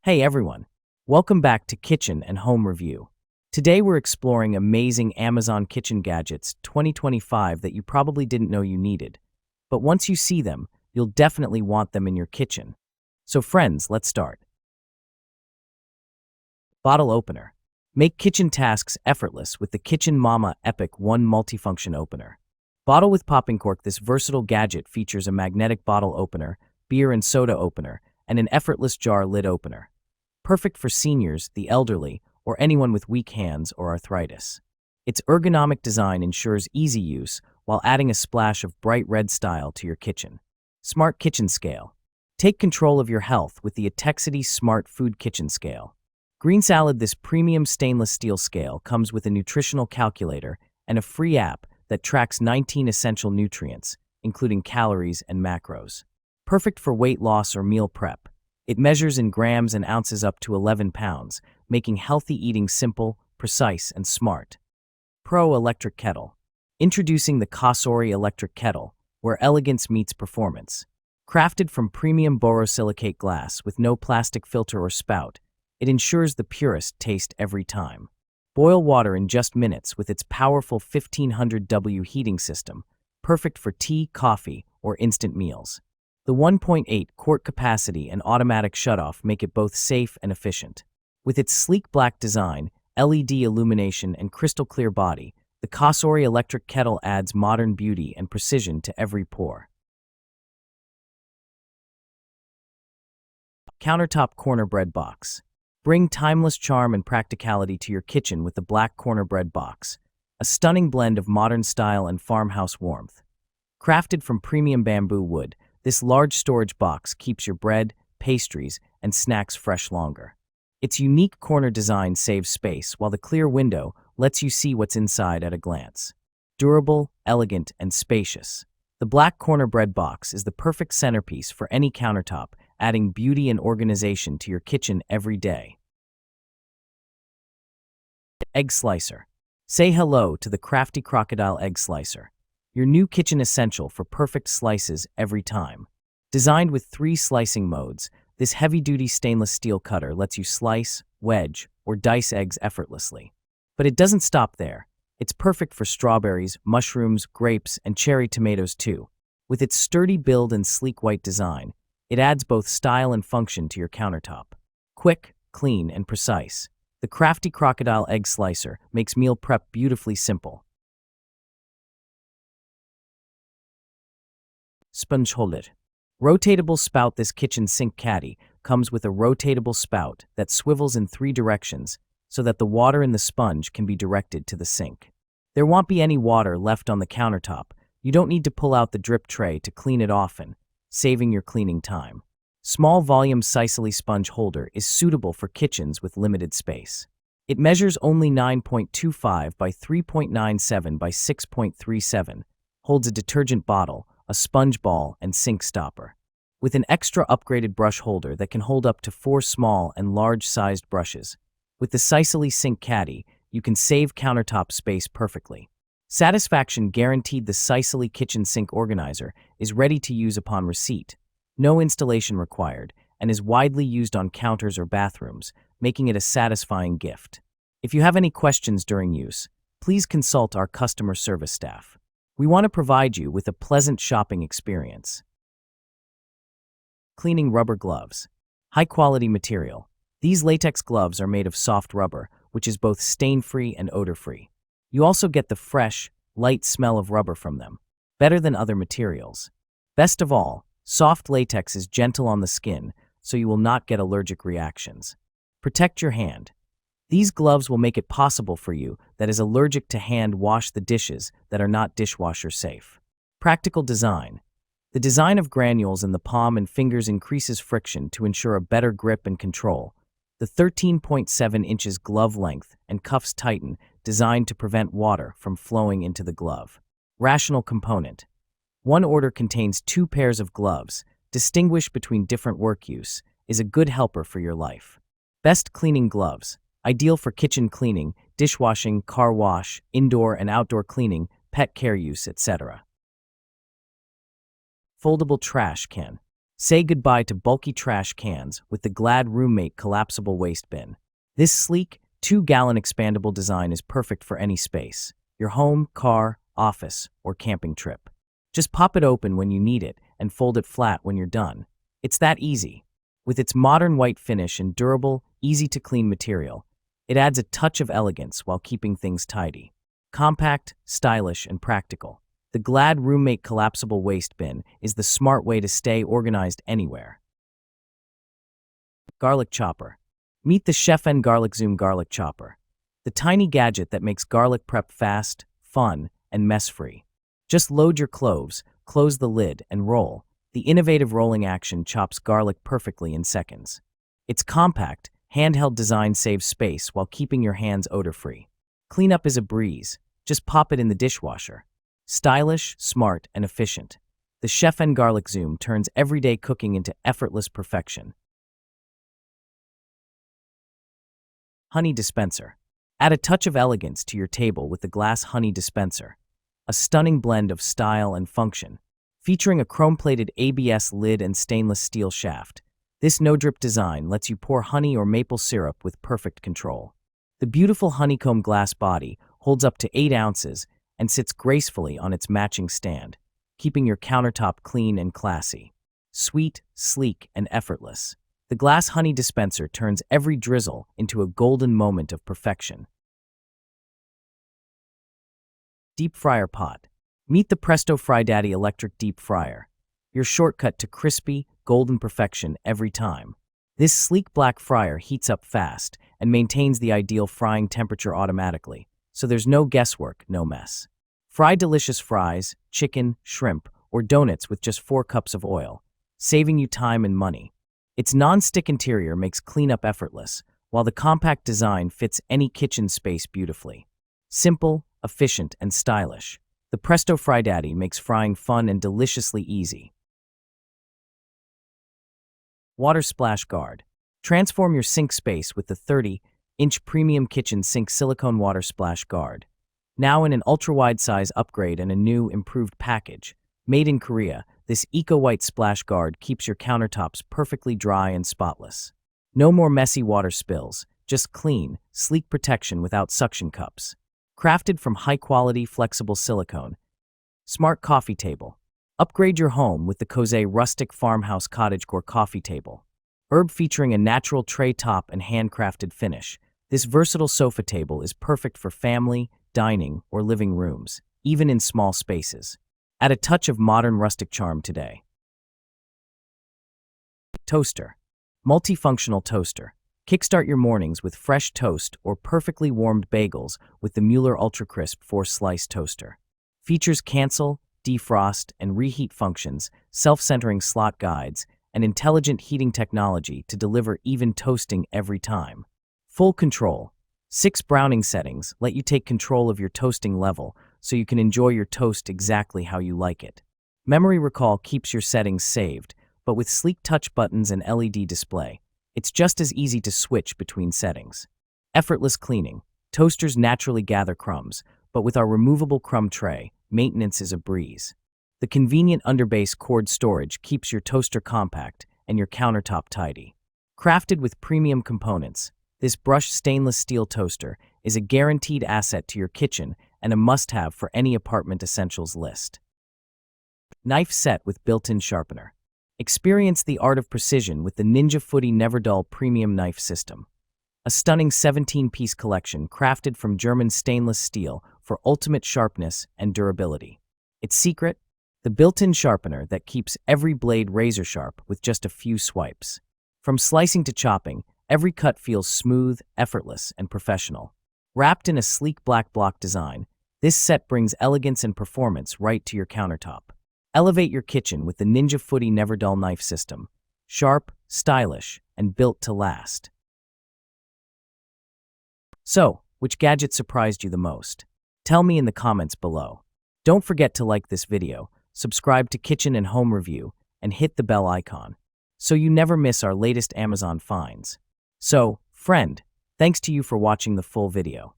Hey everyone, welcome back to Kitchen and Home Review. Today we're exploring amazing Amazon kitchen gadgets 2025 that you probably didn't know you needed. But once you see them, you'll definitely want them in your kitchen. So friends, let's start. Bottle Opener. Make kitchen tasks effortless with the Kitchen Mama Epic 1 Multifunction Opener. Bottle with popping cork, this versatile gadget features a magnetic bottle opener, beer and soda opener, and an effortless jar lid opener. Perfect for seniors, the elderly, or anyone with weak hands or arthritis. Its ergonomic design ensures easy use while adding a splash of bright red style to your kitchen. Smart Kitchen Scale. Take control of your health with the Atexity Smart Food Kitchen Scale. Green Salad, this premium stainless steel scale comes with a nutritional calculator and a free app that tracks 19 essential nutrients, including calories and macros. Perfect for weight loss or meal prep. It measures in grams and ounces up to 11 pounds, making healthy eating simple, precise, and smart. Pro Electric Kettle. Introducing the Cosori Electric Kettle, where elegance meets performance. Crafted from premium borosilicate glass with no plastic filter or spout, it ensures the purest taste every time. Boil water in just minutes with its powerful 1500W heating system, perfect for tea, coffee, or instant meals. The 1.8 quart capacity and automatic shutoff make it both safe and efficient. With its sleek black design, LED illumination, and crystal clear body, the Cosori electric kettle adds modern beauty and precision to every pour. Countertop Corner Bread Box. Bring timeless charm and practicality to your kitchen with the Black Corner Bread Box, a stunning blend of modern style and farmhouse warmth. Crafted from premium bamboo wood, this large storage box keeps your bread, pastries, and snacks fresh longer. Its unique corner design saves space, while the clear window lets you see what's inside at a glance. Durable, elegant, and spacious. The Black Corner Bread Box is the perfect centerpiece for any countertop, adding beauty and organization to your kitchen every day. Egg Slicer. Say hello to the crafty crocodile egg slicer, your new kitchen essential for perfect slices every time. Designed with 3 slicing modes, this heavy-duty stainless steel cutter lets you slice, wedge, or dice eggs effortlessly. But it doesn't stop there. It's perfect for strawberries, mushrooms, grapes, and cherry tomatoes too. With its sturdy build and sleek white design, it adds both style and function to your countertop. Quick, clean, and precise, the crafty crocodile egg slicer makes meal prep beautifully simple. Sponge Holder. Rotatable spout. This kitchen sink caddy comes with a rotatable spout that swivels in 3 directions so that the water in the sponge can be directed to the sink. There won't be any water left on the countertop. You don't need to pull out the drip tray to clean it often, saving your cleaning time. Small volume Sicily sponge holder is suitable for kitchens with limited space. It measures only 9.25 by 3.97 by 6.37, holds a detergent bottle, a sponge ball, and sink stopper. With an extra upgraded brush holder that can hold up to 4 small and large-sized brushes. With the Sicily Sink Caddy, you can save countertop space perfectly. Satisfaction guaranteed. The Sicily Kitchen Sink Organizer is ready to use upon receipt. No installation required, and is widely used on counters or bathrooms, making it a satisfying gift. If you have any questions during use, please consult our customer service staff. We want to provide you with a pleasant shopping experience. Cleaning Rubber Gloves. High-quality material. These latex gloves are made of soft rubber, which is both stain-free and odor-free. You also get the fresh, light smell of rubber from them, better than other materials. Best of all, soft latex is gentle on the skin, so you will not get allergic reactions. Protect your hand. These gloves will make it possible for you that is allergic to hand wash the dishes that are not dishwasher safe. Practical design. The design of granules in the palm and fingers increases friction to ensure a better grip and control. The 13.7 inches glove length and cuffs tighten, designed to prevent water from flowing into the glove. Rational component. One order contains 2 pairs of gloves. Distinguish between different work use is a good helper for your life. Best cleaning gloves. Ideal for kitchen cleaning, dishwashing, car wash, indoor and outdoor cleaning, pet care use, etc. Foldable trash can. Say goodbye to bulky trash cans with the Glad Roommate collapsible waste bin. This sleek, 2-gallon expandable design is perfect for any space: your home, car, office, or camping trip. Just pop it open when you need it and fold it flat when you're done. It's that easy. With its modern white finish and durable, easy-to-clean material, it adds a touch of elegance while keeping things tidy. Compact, stylish, and practical, the Glad Roommate collapsible waste bin is the smart way to stay organized anywhere. Garlic chopper. Meet the Chef-N Garlic Zoom Garlic Chopper, the tiny gadget that makes garlic prep fast, fun, and mess-free. Just load your cloves, close the lid, and roll. The innovative rolling action chops garlic perfectly in seconds. Its compact, handheld design saves space while keeping your hands odor-free. Cleanup is a breeze. Just pop it in the dishwasher. Stylish, smart, and efficient, the Chef-N Garlic Zoom turns everyday cooking into effortless perfection. Honey dispenser. Add a touch of elegance to your table with the glass honey dispenser, a stunning blend of style and function. Featuring a chrome-plated ABS lid and stainless steel shaft, this no-drip design lets you pour honey or maple syrup with perfect control. The beautiful honeycomb glass body holds up to 8 ounces and sits gracefully on its matching stand, keeping your countertop clean and classy. Sweet, sleek, and effortless, the glass honey dispenser turns every drizzle into a golden moment of perfection. Deep fryer pot. Meet the Presto Fry Daddy electric deep fryer, your shortcut to crispy, golden perfection every time. This sleek black fryer heats up fast and maintains the ideal frying temperature automatically, so there's no guesswork, no mess. Fry delicious fries, chicken, shrimp, or donuts with just 4 cups of oil, saving you time and money. Its non-stick interior makes cleanup effortless, while the compact design fits any kitchen space beautifully. Simple, efficient, and stylish, the Presto Fry Daddy makes frying fun and deliciously easy. Water splash guard. Transform your sink space with the 30-inch premium kitchen sink silicone water splash guard. Now in an ultra-wide size upgrade and a new, improved package. Made in Korea, this eco-white splash guard keeps your countertops perfectly dry and spotless. No more messy water spills, just clean, sleek protection without suction cups. Crafted from high-quality, flexible silicone. Smart coffee table. Upgrade your home with the Kose rustic farmhouse cottagecore coffee table. Herb featuring a natural tray top and handcrafted finish, this versatile sofa table is perfect for family, dining, or living rooms, even in small spaces. Add a touch of modern rustic charm today. Toaster. Multifunctional toaster. Kickstart your mornings with fresh toast or perfectly warmed bagels with the Mueller Ultra Crisp 4-slice toaster. Features cancel, defrost, and reheat functions, self-centering slot guides, and intelligent heating technology to deliver even toasting every time. Full control. 6 browning settings let you take control of your toasting level so you can enjoy your toast exactly how you like it. Memory recall keeps your settings saved, but with sleek touch buttons and LED display, it's just as easy to switch between settings. Effortless cleaning. Toasters naturally gather crumbs, but with our removable crumb tray, maintenance is a breeze. The convenient underbase cord storage keeps your toaster compact and your countertop tidy. Crafted with premium components, this brushed stainless steel toaster is a guaranteed asset to your kitchen and a must-have for any apartment essentials list. Knife set with built-in sharpener. Experience the art of precision with the Ninja Footy Never Dull Premium Knife System. A stunning 17-piece collection crafted from German stainless steel for ultimate sharpness and durability. Its secret? The built-in sharpener that keeps every blade razor-sharp with just a few swipes. From slicing to chopping, every cut feels smooth, effortless, and professional. Wrapped in a sleek black block design, this set brings elegance and performance right to your countertop. Elevate your kitchen with the Ninja Footy Never Dull Knife System. Sharp, stylish, and built to last. So, which gadget surprised you the most? Tell me in the comments below. Don't forget to like this video, subscribe to Kitchen and Home Review, and hit the bell icon, so you never miss our latest Amazon finds. So, friend, thanks to you for watching the full video.